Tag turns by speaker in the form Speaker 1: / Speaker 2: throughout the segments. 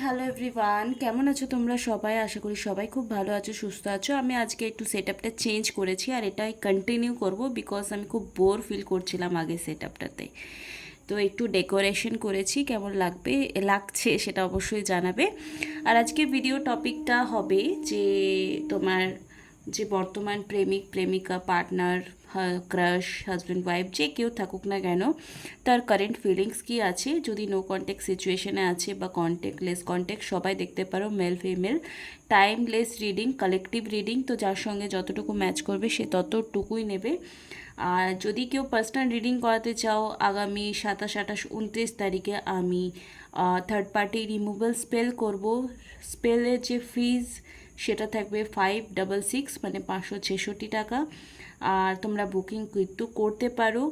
Speaker 1: Hello everyone, কেমন আছো তোমরা সবাই? আশা করি সবাই খুব ভালো আছো, সুস্থ আছো। আমি আজকে একটু সেটআপটা চেঞ্জ করেছি আর এটাই কন্টিনিউ করব বিকজ আমি খুব বোর ফিল করছিলাম আগে সেটআপটাতে। তো একটু ডেকোরেশন করেছি, কেমন লাগছে সেটা অবশ্যই জানাবে। আর আজকে ভিডিও টপিকটা হবে যে তোমার যে বর্তমান প্রেমিক প্রেমিকা পার্টনার ক্রাশ হাজব্যান্ড ওয়াইফ যে কেউ থাকুক না কেন, তার কারেন্ট ফিলিংস কি আছে, যদি নো কন্ট্যাক্ট সিচুয়েশনে আছে বা কন্ট্যাক্টলেস, কন্ট্যাক্ট সবাই দেখতে পারো, male female. Timeless reading, collective reading, তো যার সঙ্গে যতটুকু ম্যাচ করবে সে ততটুকুই নেবে। আর যদি কেউ পার্সোনাল রিডিং করাতে চাও, আগামী 27, 28, 29 তারিখে আমি থার্ড পার্টি রিমুভাল স্পেল করব। স্পেলের যে ফিজ সেটা থাকবে 566, মানে 566 টাকা। আর তোমরা বুকিং কিন্তু করতে পারো।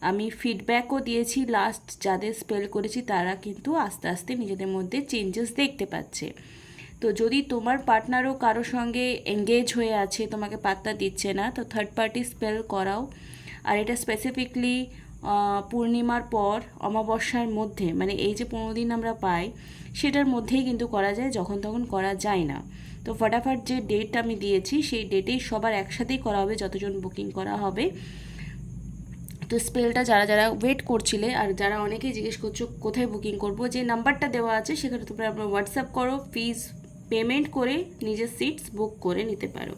Speaker 1: আমি ফিডব্যাকও দিয়েছি, লাস্ট যাদের স্পেল করেছি তারা কিন্তু আস্তে আস্তে নিজেদের মধ্যে চেঞ্জেস দেখতে পাচ্ছে। তো যদি তোমার পার্টনারও কারোর সঙ্গে এঙ্গেজ হয়ে আছে, তোমাকে পাত্তা দিচ্ছে না, তো থার্ড পার্টি স্পেল করাও। আর এটা স্পেসিফিকলি পূর্ণিমার পর অমাবস্যার মধ্যে, মানে এই যে 15 দিন আমরা পাই সেটার মধ্যেই কিন্তু করা যায়, যখন তখন করা যায় না। তো ফটাফট যে ডেট আমি দিয়েছি সেই ডেটেই সবার একসাথেই করা হবে, যতজন বুকিং করা হবে। তো স্পেলটা যারা যারা ওয়েট করছিলে আর যারা অনেকেই জিজ্ঞেস করছো কোথায় বুকিং করব, যে নাম্বারটা দেওয়া আছে সেখানে তোমরা আপনার হোয়াটসঅ্যাপ করো, ফিজ পেমেন্ট করে নিজের সিটস বুক করে নিতে পারো।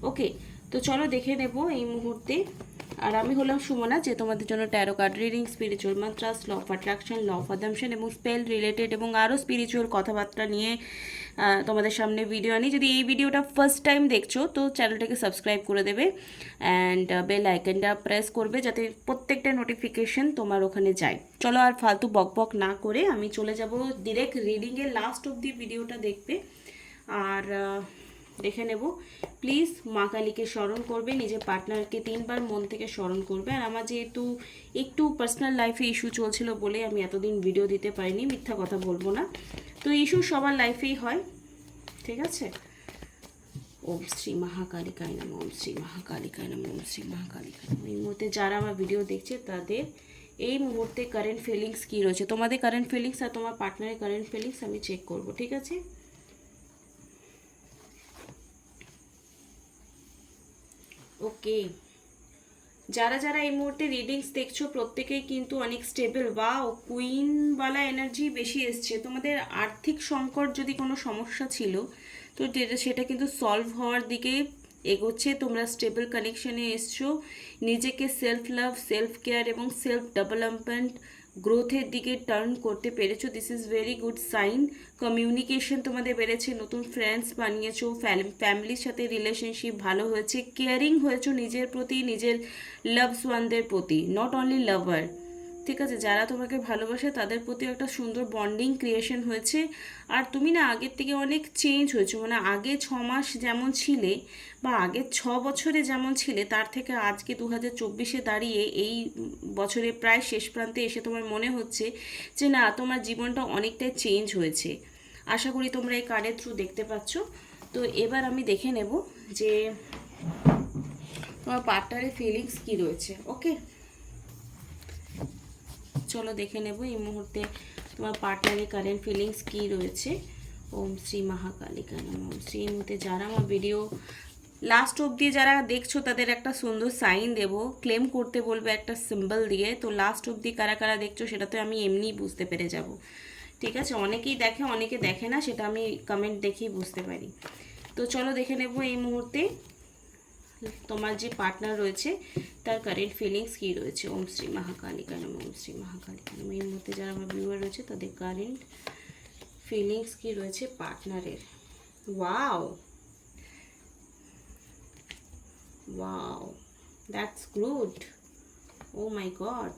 Speaker 1: ওকে, তো চলো দেখে নেব এই মুহূর্তে। আর আমি হলাম সুমনা, যে তোমাদের জন্য tarot card reading, spiritual mantras, law of attraction, law of assumption এবং স্পেল রিলেটেড এবং আরও স্পিরিচুয়াল কথাবার্তা নিয়ে তোমাদের সামনে ভিডিও আনি। যদি এই ভিডিওটা ফার্স্ট টাইম দেখছো তো চ্যানেলটাকে সাবস্ক্রাইব করে দেবে অ্যান্ড বেল আইকনটা প্রেস করবে যাতে প্রত্যেকটা নোটিফিকেশন তোমার ওখানে যায়। চলো আর ফালতু বক বক না করে আমি চলে যাব ডিরেক্ট রিডিংয়ের লাস্ট অবধি ভিডিওটা দেখবে। আর দেখে নেব। প্লিজ মা কালীকে স্মরণ করবে, নিজের পার্টনারকে 3বার মন থেকে স্মরণ করবে। আর আমার যেহেতু একটু পার্সোনাল লাইফে ইস্যু চলছিল বলে আমি এতদিন ভিডিও দিতে পারিনি, মিথ্যা কথা বলবো না। তো ইস্যু সবার লাইফেই হয়, ঠিক আছে। ওম শ্রী মহাকালিকায় নমঃ, ওম শ্রী মহাকালিকায় নমঃ, ওম শ্রী মহাকালিকায় নমঃ। এই মুহূর্তে যারা আমার ভিডিও দেখছে তাদের এই মুহূর্তে কারেন্ট ফিলিংস কী রয়েছে, তোমাদের কারেন্ট ফিলিংস আর তোমার পার্টনারের কারেন্ট ফিলিংস আমি চেক করব, ঠিক আছে। ওকে, যারা যারা এই মুহূর্তে রিডিংস দেখছো প্রত্যেকেই কিন্তু অনেক স্টেবল। ওয়াও, কুইনওয়ালা এনার্জি বেশি এসছে। তোমাদের আর্থিক সংকট যদি কোনো সমস্যা ছিল তো সেটা কিন্তু সলভ হওয়ার দিকে এগোচ্ছে। তোমরা স্টেবল কানেকশনে এসছো, নিজেকে সেলফ লাভ, সেলফ কেয়ার এবং সেলফ ডেভেলপমেন্ট গ্রোথের দিকে টার্ন করতে পেরেছো। This is very good sign. Communication তোমাদের বেড়েছে, নতুন ফ্রেন্ডস বানিয়েছো, ফ্যামিলির সাথে রিলেশনশিপ ভালো হয়েছে, কেয়ারিং হয়েছো নিজের প্রতি, নিজের লাভস ওয়ানদের প্রতি, নট অনলি লাভার, ঠিক আছে। যারা তোমাকে ভালোবাসে তাদের প্রতি একটা সুন্দর বন্ডিং ক্রিয়েশন হয়েছে। আর তুমি না আগের থেকে অনেক চেঞ্জ হয়েছো, মানে আগে 6 মাস যেমন ছিলে বা আগের 6 বছরে যেমন ছিলে তার থেকে আজকে 2024-এ দাঁড়িয়ে এই বছরের প্রায় শেষ প্রান্তে এসে তোমার মনে হচ্ছে যে না, তোমার জীবনটা অনেকটাই চেঞ্জ হয়েছে। আশা করি তোমরা এই কার্ডের থ্রু দেখতে পাচ্ছ। তো এবার আমি দেখে নেব যে তোমার পার্টনারের ফিলিংস কি রয়েছে। ওকে, চলো দেখে নেব এই মুহূর্তে তোমার পার্টনারের কারেন্ট ফিলিংস কি রয়েছে। ওম শ্রী মহাকালিকা নমঃ, ওম শ্রী। এই মুহূর্তে যারা আমার ভিডিও লাস্ট অবধি যারা দেখছো তাদের একটা সুন্দর সাইন দেব, ক্লেম করতে বলবে একটা সিম্বল দিয়ে। তো লাস্ট অবধি কারা কারা দেখছো সেটা তো আমি এমনিই বুঝতে পেরে যাব, ঠিক আছে। অনেকেই দেখে অনেকে দেখে না, সেটা আমি কমেন্ট দেখেই বুঝতে পারি। তো চলো দেখে নেব এই মুহূর্তে তোমার যে পার্টনার রয়েছে তার কারেন্ট ফিলিংস কী রয়েছে। ওম শ্রী মহাকালিকা নমঃ, ওম শ্রী মহাকালিকা নমঃ। এই মুহূর্তে যারা আমার ভিউয়ার রয়েছে তাদের কারেন্ট ফিলিংস কী রয়েছে পার্টনারের। Wow wow, that's good. Oh my god,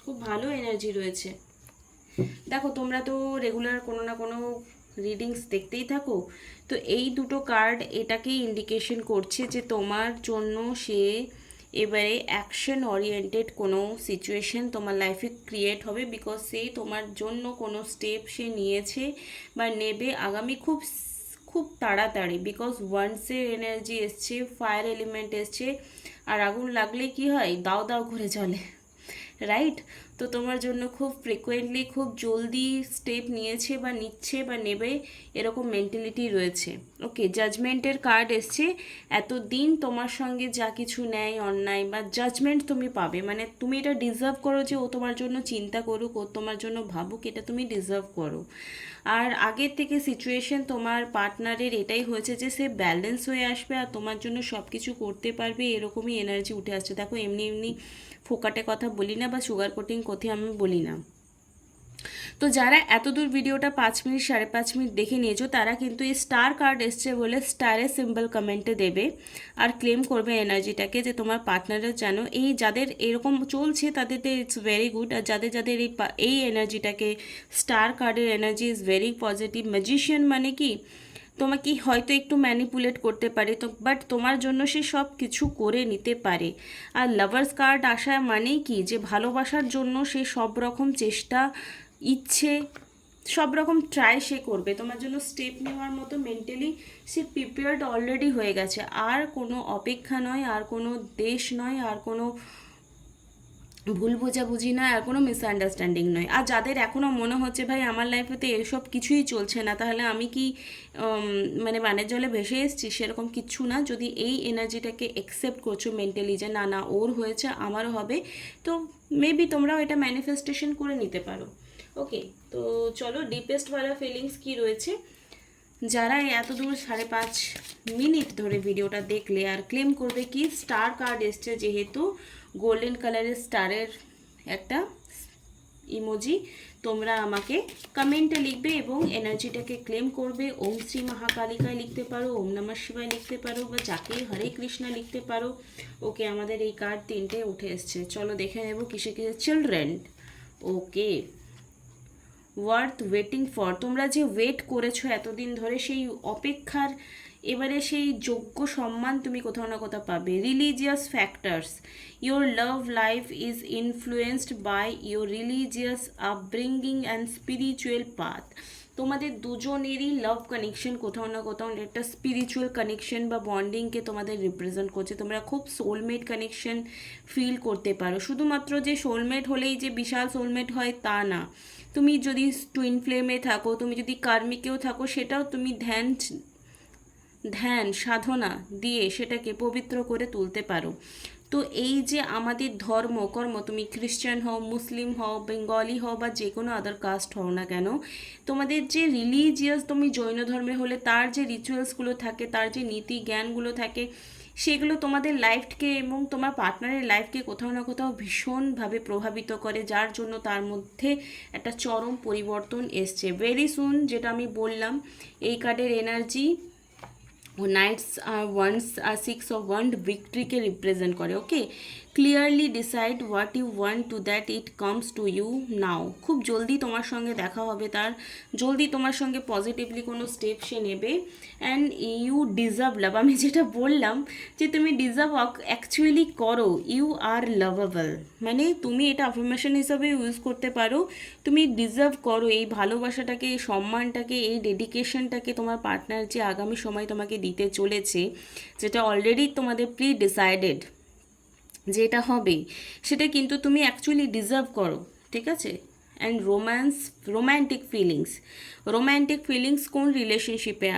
Speaker 1: খুব ভালো এনার্জি রয়েছে। দেখো তোমরা তো রেগুলার কোনো না কোনো রিডিংস দেখতেই থাকো, তো এই দুটো কার্ড এটাকেই ইন্ডিকেশন করছে যে তোমার জন্য সে এবারে অ্যাকশন ওরিয়েন্টেড কোনো সিচুয়েশন তোমার লাইফে ক্রিয়েট হবে, বিকজ সে তোমার জন্য কোনো স্টেপ সে নিয়েছে বা নেবে আগামী খুব খুব তাড়াতাড়ি। বিকজ ওয়ান্সের এনার্জি এসছে, ফায়ার এলিমেন্ট এসছে, আর আগুন লাগলে কি হয়, দাও দাও করে জ্বলে, রাইট? তো তোমার জন্য খুব ফ্রিকোয়েন্টলি খুব জলদি স্টেপ নিয়েছে বা নিচ্ছে বা নেবে এরকম মেন্টালিটি রয়েছে। ওকে, জাজমেন্টের কার্ড এসছে। এতদিন তোমার সঙ্গে যা কিছু ন্যায় অন্যায় বা জাজমেন্ট তুমি পাবে, মানে তুমি এটা ডিজার্ভ করো যে ও তোমার জন্য চিন্তা করুক, ও তোমার জন্য ভাবুক, এটা তুমি ডিজার্ভ করো। আর আগের থেকে সিচুয়েশন তোমার পার্টনারের এটাই হয়েছে যে সে ব্যালেন্স হয়ে আসবে আর তোমার জন্য সব কিছু করতে পারবে, এরকমই এনার্জি উঠে আসছে। দেখো, এমনি এমনি ফোকাটে কথা বলি না বা সুগার কোটিং কথা আমি বলি না। তো যারা এতদূর ভিডিওটা 5 মিনিট 5.5 মিনিট দেখে নিয়েছো, তারা কিন্তু এই স্টার কার্ড এসছে বলে স্টারের সিম্বল কমেন্টে দেবে আর ক্লেম করবে এনার্জিটাকে, যে তোমার পার্টনারের যেন এই যাদের এরকম চলছে তাদের ইটস ভেরি গুড, আর যাদের যাদের এই এনার্জিটাকে স্টার কার্ডের energy is very positive. Magician মানে কি, তোমাকে হয়তো একটু ম্যানিপুলেট করতে পারে তো, বাট তোমার জন্য সে সব কিছু করে নিতে পারে। আর লাভার্স কার্ড আসা মানেই কি, যে ভালোবাসার জন্য সে সব রকম চেষ্টা, ইচ্ছে, সব রকম ট্রাই সে করবে তোমার জন্য। স্টেপ নেওয়ার মতো মেন্টালি সে প্রিপেয়ার্ড অলরেডি হয়ে গেছে। আর কোনো অপেক্ষা নয়, আর কোনো দেশ নয়, আর কোনো ভুল বোঝাবুঝি নয়, আর কোনো মিসআন্ডারস্ট্যান্ডিং নয়। আর যাদের এখনও মনে হচ্ছে ভাই আমার লাইফেতে এসব কিছুই চলছে না, তাহলে আমি কি মানে বানের জলে ভেসে এসেছি, সেরকম কিচ্ছু না। যদি এই এনার্জিটাকে অ্যাকসেপ্ট করছো মেন্টালি যে না না ওর হয়েছে আমারও হবে, তো মেবি তোমরাও এটা ম্যানিফেস্টেশন করে নিতে পারো। ওকে, তো চলো ডিপেস্ট ওয়ালা ফিলিংস কি রয়েছে। যারা এত দূর 5.5 মিনিট ধরে ভিডিওটা দেখলে আর ক্লেম করবে কি স্টার কার্ড এসছে, যেহেতু গোল্ডেন কালারের স্টারের একটা ইমোজি, তোমরা আমাকে কমেন্টে লিখবে এবং এনার্জিটাকে ক্লেম করবে। ওম শ্রী মহাকালিকায় লিখতে পারো, ওম নমঃ শিবায় লিখতে পারো, বা যাকে হরে কৃষ্ণা লিখতে পারো। ওকে, আমাদের এই কার্ড 3টে উঠে এসছে, চলো দেখে নেব কিসে কিসে। Children, okay, worth waiting for, তোমরা যে ওয়েট করেছো এতদিন ধরে সেই অপেক্ষার এবারে সেই যোগ্য সম্মান তুমি কোথাও না কোথাও পাবে। Religious factors, your love life is influenced by your religious upbringing and spiritual path. তোমাদের দুজনেরই লাভ কানেকশন কোথাও না কোথাও একটা স্পিরিচুয়াল কানেকশন বা বন্ডিংকে তোমাদের রিপ্রেজেন্ট করছে। তোমরা খুব সোলমেট কানেকশন ফিল করতে পারো। শুধুমাত্র যে সোলমেট হলেই যে বিশাল সোলমেট হয় তা না, তুমি যদি টুইন ফ্লেমে থাকো, তুমি যদি কার্মিকেও থাকো, সেটাও তুমি ধ্যান সাধনা দিয়ে সেটাকে পবিত্র করে তুলতে পারো। তো এই যে আমাদের ধর্ম কর্ম, তুমি খ্রিস্টান হও, মুসলিম হও, বেঙ্গলি হও বা যে কোনো আদার কাস্ট হও না কেন, তোমাদের যে রিলিজিয়াস, তুমি জৈন ধর্মে হলে তার যে রিচুয়ালসগুলো থাকে, তার যে নীতি জ্ঞানগুলো থাকে, সেগুলো তোমাদের লাইফকে এবং তোমার পার্টনারের লাইফকে কোথাও না কোথাও ভীষণভাবে প্রভাবিত করে, যার জন্য তার মধ্যে একটা চরম পরিবর্তন এসছে ভেরি সুন। যেটা আমি বললাম, এই কার্ডের এনার্জি নাইটস আর ওয়ান্স আর 6 of Wands ভিক্টরিকে রিপ্রেজেন্ট করে। Okay, clearly decide what you want to that it comes to you now. খুব জলদি তোমার সঙ্গে দেখা হবে তার, জলদি তোমার সঙ্গে পজিটিভলি কোনো স্টেপ সে নেবে। অ্যান্ড ইউ ডিজার্ভ লাভ, আমি যেটা বললাম যে তুমি ডিজার্ভ অ্যাকচুয়ালি করো, ইউ আর লাভেবল, মানে তুমি এটা অ্যাফার্মেশন হিসাবে ইউজ করতে পারো। তুমি ডিজার্ভ করো এই ভালোবাসাটাকে, এই সম্মানটাকে, এই ডেডিকেশনটাকে তোমার পার্টনার যে আগামী সময় তোমাকে দিতে চলেছে, যেটা অলরেডি তোমাদের প্রি ডিসাইডেড যেটা হবে, সেটা কিন্তু তুমি অ্যাকচুয়ালি ডিজার্ভ করো। ঠিক আছে? অ্যান্ড রোম্যান্টিক ফিলিংস কোন রিলেশনশিপে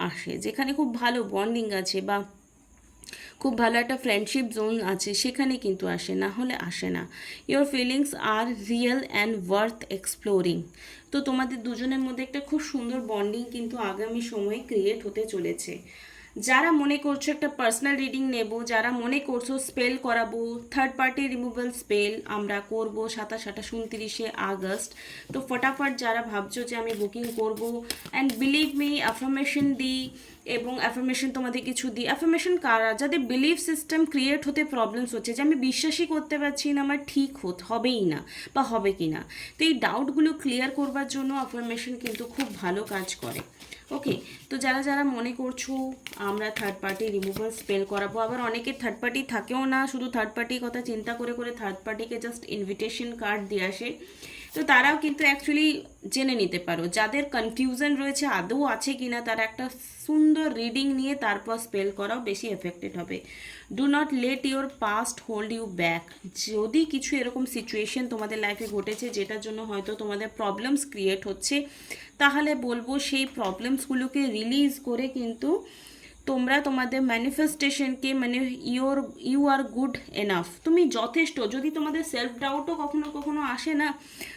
Speaker 1: আসে, যেখানে খুব ভালো বন্ডিং আছে বা খুব ভালো একটা ফ্রেন্ডশিপ জোন আছে, সেখানে কিন্তু আসে, না হলে আসে না। Your feelings are real and worth exploring. তো তোমাদের দুজনের মধ্যে একটা খুব সুন্দর বন্ডিং কিন্তু আগামী সময়ে ক্রিয়েট হতে চলেছে। যারা মনে করছো একটা পার্সোনাল রিডিং নেব, যারা মনে করছো স্পেল করাবো, থার্ড পার্টি রিমুভাল স্পেল আমরা করব 27-28-29 আগস্ট, তো ফটাফট যারা ভাবছো যে আমি বুকিং করব, অ্যান্ড বিলিভ মি অ্যাফার্মেশন দিই এবং অ্যাফার্মেশন তোমাদের কিছু দিই। অ্যাফার্মেশন কারা, যাদের বিলিভ সিস্টেম ক্রিয়েট হতে প্রবলেমস হচ্ছে, যে আমি বিশ্বাসই করতে পারছি না আমার ঠিক হবেই না বা হবে কি না, তো এই ডাউটগুলো ক্লিয়ার করবার জন্য অ্যাফার্মেশন কিন্তু খুব ভালো কাজ করে। ওকে, তো যারা যারা মনে করছো আমরা থার্ড পার্টি রিমুভাল স্পেল করাবো, আবার অনেকের থার্ড পার্টি থাকেও না, শুধু থার্ড পার্টির কথা চিন্তা করে করে থার্ড পার্টিকে জাস্ট ইনভিটেশন কার্ড দিয়ে আসে, তো তো তারাও কিন্তু অ্যাকচুয়ালি জেনে নিতে পারো। যাদের কনফিউশন রয়েছে আদৌ আছে কিনা, তারা একটা সুন্দর রিডিং নিয়ে তারপর স্পেল করাও বেশি এফেক্টেড হবে। Do not let your past hold you back. যদি কিছু এরকম সিচুয়েশন তোমাদের লাইফে ঘটেছে যেটার জন্য হয়তো তোমাদের প্রবলেমস ক্রিয়েট হচ্ছে, তাহলে বলবো সেই প্রবলেমসগুলোকে রিলিজ করে কিন্তু তোমরা তোমাদের ম্যানিফেস্টেশনকে মানে ইউ আর গুড এনাফ, তুমি যথেষ্ট। যদি তোমাদের সেলফ ডাউটও কখনো কখনো আসে না,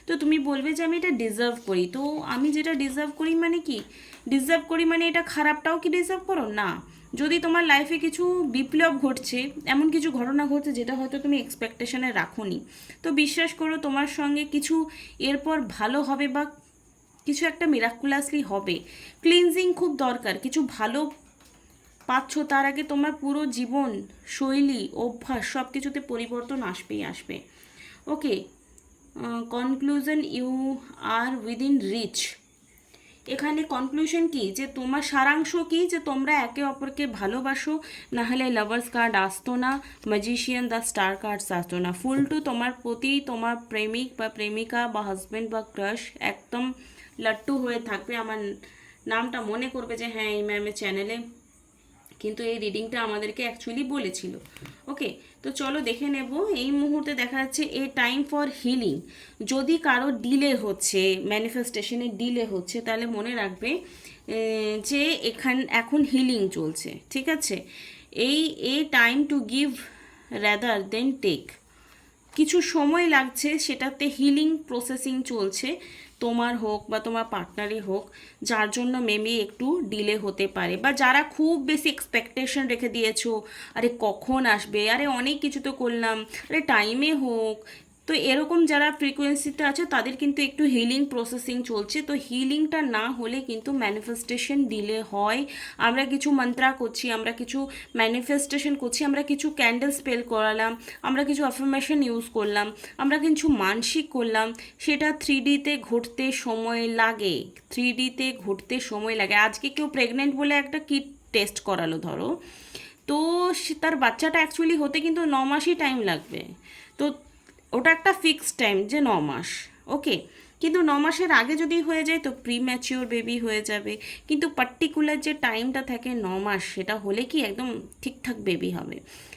Speaker 1: তো তুমি বলবে যে আমি এটা ডিজার্ভ করি। তো আমি যেটা ডিজার্ভ করি মানে কি, ডিজার্ভ করি মানে এটা খারাপটাও কি ডিজার্ভ করো না। যদি তোমার লাইফে কিছু বিপ্লব ঘটছে, এমন কিছু ঘটনা ঘটছে যেটা হয়তো তুমি এক্সপেকটেশনে রাখোনি, তো বিশ্বাস করো তোমার সঙ্গে কিছু এরপর ভালো হবে বা কিছু একটা মিরাকুলাসলি হবে। ক্লিনজিং খুব দরকার। কিছু ভালো পাচ্ছ তার আগে তোমার পুরো জীবন শৈলী অভ্যাস সব কিছুতে পরিবর্তন আসবেই আসবে। Okay, conclusion, you are within reach. এখানে কনক্লুশন কি, যে তোমার সারাংশ কি, যে তোমরা একে অপরকে ভালোবাসো, না হলে লাভার্স কার্ড আসতো না, ম্যাজিশিয়ান দ্য স্টার কার্ডস আসতো না। ফুল টু তোমার প্রতি তোমার প্রেমিক বা প্রেমিকা বা হাজব্যান্ড বা ক্রাশ একদম লাট্টু হয়ে থাকবে। আমার নামটা মনে করবে যে হ্যাঁ এই ম্যামের চ্যানেলে কিন্তু এই রিডিংটা আমাদেরকে অ্যাকচুয়ালি বলেছিল। ওকে, তো চলো দেখে নেব। এই মুহূর্তে দেখা যাচ্ছে এ টাইম ফর হিলিং। যদি কারো ডিলে হচ্ছে, ম্যানিফেস্টেশনে ডিলে হচ্ছে, তাহলে মনে রাখবে যে এখন হিলিং চলছে, ঠিক আছে। A time to give rather than take. কিছু সময় লাগছে, সেটাতে হিলিং প্রসেসিং চলছে, তোমার হোক বা তোমার পার্টনারই হোক, যার জন্য মেবি একটু ডিলে হতে পারে। বা যারা খুব বেশি এক্সপেকটেশন রেখে দিয়েছো, আরে কখন আসবে, আরে অনেক কিছু তো করলাম, আরে টাইমে হোক, তো এরকম যারা ফ্রিকোয়েন্সিতে আছে তাদের কিন্তু একটু হিলিং প্রসেসিং চলছে। তো হিলিংটা না হলে কিন্তু ম্যানিফেস্টেশন ডিলে হয়। আমরা কিছু মন্ত্রা করছি, আমরা কিছু ম্যানিফেস্টেশন করছি, আমরা কিছু ক্যান্ডেল স্পেল করালাম, আমরা কিছু অ্যাফার্মেশন ইউজ করলাম, আমরা কিছু মানসিক করলাম, সেটা 3Dতে ঘটতে সময় লাগে। 3Dতে ঘটতে সময় লাগে। আজকে কেউ প্রেগনেন্ট বলে একটা কিট টেস্ট করালো ধরো, তো তার বাচ্চাটা অ্যাকচুয়ালি হতে কিন্তু 9 মাসই টাইম লাগবে। তো ওটা একটা ফিক্সড টাইম যে 9 মাস, ওকে। কিন্তু 9 মাসের আগে যদি হয়ে যায় তো প্রি ম্যাচিওর বেবি হয়ে যাবে। কিন্তু পার্টিকুলার যে টাইমটা থাকে 9 মাস, সেটা হলে কি একদম ঠিকঠাক বেবি হবে।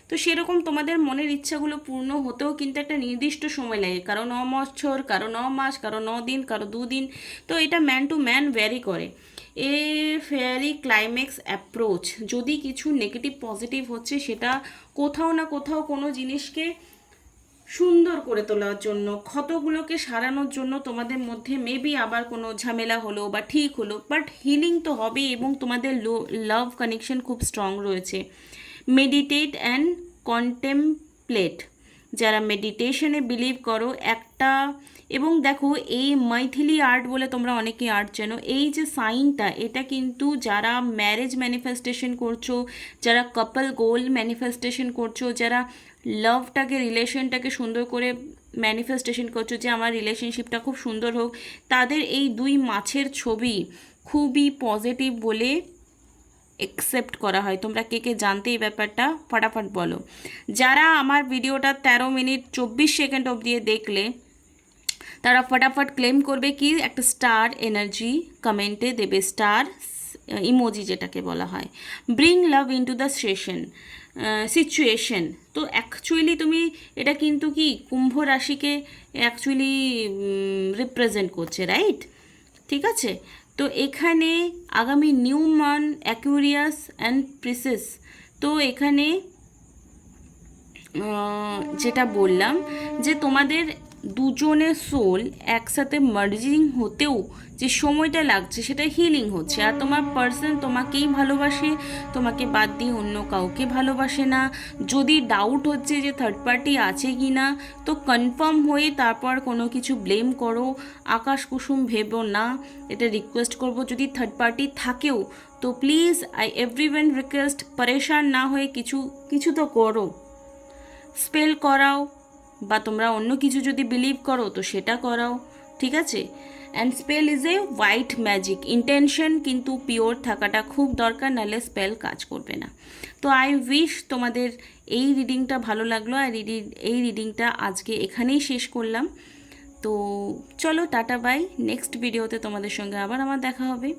Speaker 1: তো সেরকম তোমাদের মনের ইচ্ছাগুলো পূর্ণ হতেও কিন্তু একটা নির্দিষ্ট সময় লাগে। কারো 9 বছর, কারো 9 মাস, কারো 9 দিন, কারো 2 দিন। তো এটা ম্যান টু ম্যান ভ্যারি করে। এ ফেয়ারি ক্লাইম্যাক্স অ্যাপ্রোচ। যদি কিছু নেগেটিভ পজিটিভ হচ্ছে, সেটা কোথাও না কোথাও কোনো জিনিসকে সুন্দর করে তোলার জন্য, ক্ষতগুলোকে সারানোর জন্য তোমাদের মধ্যে মেবি আবার কোনো ঝামেলা হলো বা ঠিক হলো, বাট হিলিং তো হবেই। এবং তোমাদের লাভ কানেকশন খুব স্ট্রং রয়েছে। Meditate and contemplate. যারা মেডিটেশনে বিলিভ করো একটা, এবং দেখো এই মাইথিলি আর্ট বলে তোমরা অনেকে আর্ট চেনো, এই যে সাইনটা, এটা কিন্তু যারা ম্যারেজ ম্যানিফেস্টেশন করছো, যারা কাপল গোল ম্যানিফেস্টেশন করছো, যারা লাভটাকে রিলেশনটাকে সুন্দর করে ম্যানিফেস্টেশন করছো যে আমার রিলেশনশিপটা খুব সুন্দর হোক, তাদের এই 2 মাছের ছবি খুবই পজিটিভ বলে একসেপ্ট করা হয়। তোমরা কে কে জানতে এই ব্যাপারটা ফটাফট বলো। যারা আমার ভিডিওটা 13 মিনিট 24 সেকেন্ড অবধি দেখলে, তারা ফটাফট ক্লেম করবে কি একটা স্টার এনার্জি কমেন্টে দেবে, স্টার ইমোজি যেটাকে বলা হয়। Bring love into the situation. তো অ্যাকচুয়ালি তুমি এটা কিন্তু কি কুম্ভ রাশিকে অ্যাকচুয়ালি রিপ্রেজেন্ট করছে, রাইট? ঠিক আছে, তো এখানে আগামী নিউ মান অ্যাকুরিয়াস অ্যান্ড প্রিসেস। তো এখানে যেটা বললাম যে তোমাদের দুজনের সোল একসাথে মার্জিং হতেও যে সময়টা লাগছে সেটা হিলিং হচ্ছে। আর তোমার পার্সন তোমাকেই ভালোবাসে, তোমাকে বাদ দিয়ে অন্য কাউকে ভালোবাসে না। যদি ডাউট হচ্ছে যে থার্ড পার্টি আছে কি না, তো কনফার্ম হয়ে তারপর কোনো কিছু ব্লেম করো, আকাশ কুসুম ভেবো না, এটা রিকোয়েস্ট করব। যদি থার্ড পার্টি থাকেও তো প্লিজ এভরিওয়ান রিকোয়েস্ট, পরেশান না হয়ে কিছু কিছু তো করো, স্পেল করাও, বা তোমরা অন্য কিছু যদি বিলিভ করো তো সেটা করাও, ঠিক আছে। And spell is a white magic. Intention কিন্তু পিওর থাকাটা খুব দরকার, নাহলে স্পেল কাজ করবে না। তো আই উইশ তোমাদের এই রিডিংটা ভালো লাগলো। আর এই রিডিংটা আজকে এখানেই শেষ করলাম। তো চলো টাটা বাই, নেক্সট ভিডিওতে তোমাদের সঙ্গে আবার আমার দেখা হবে।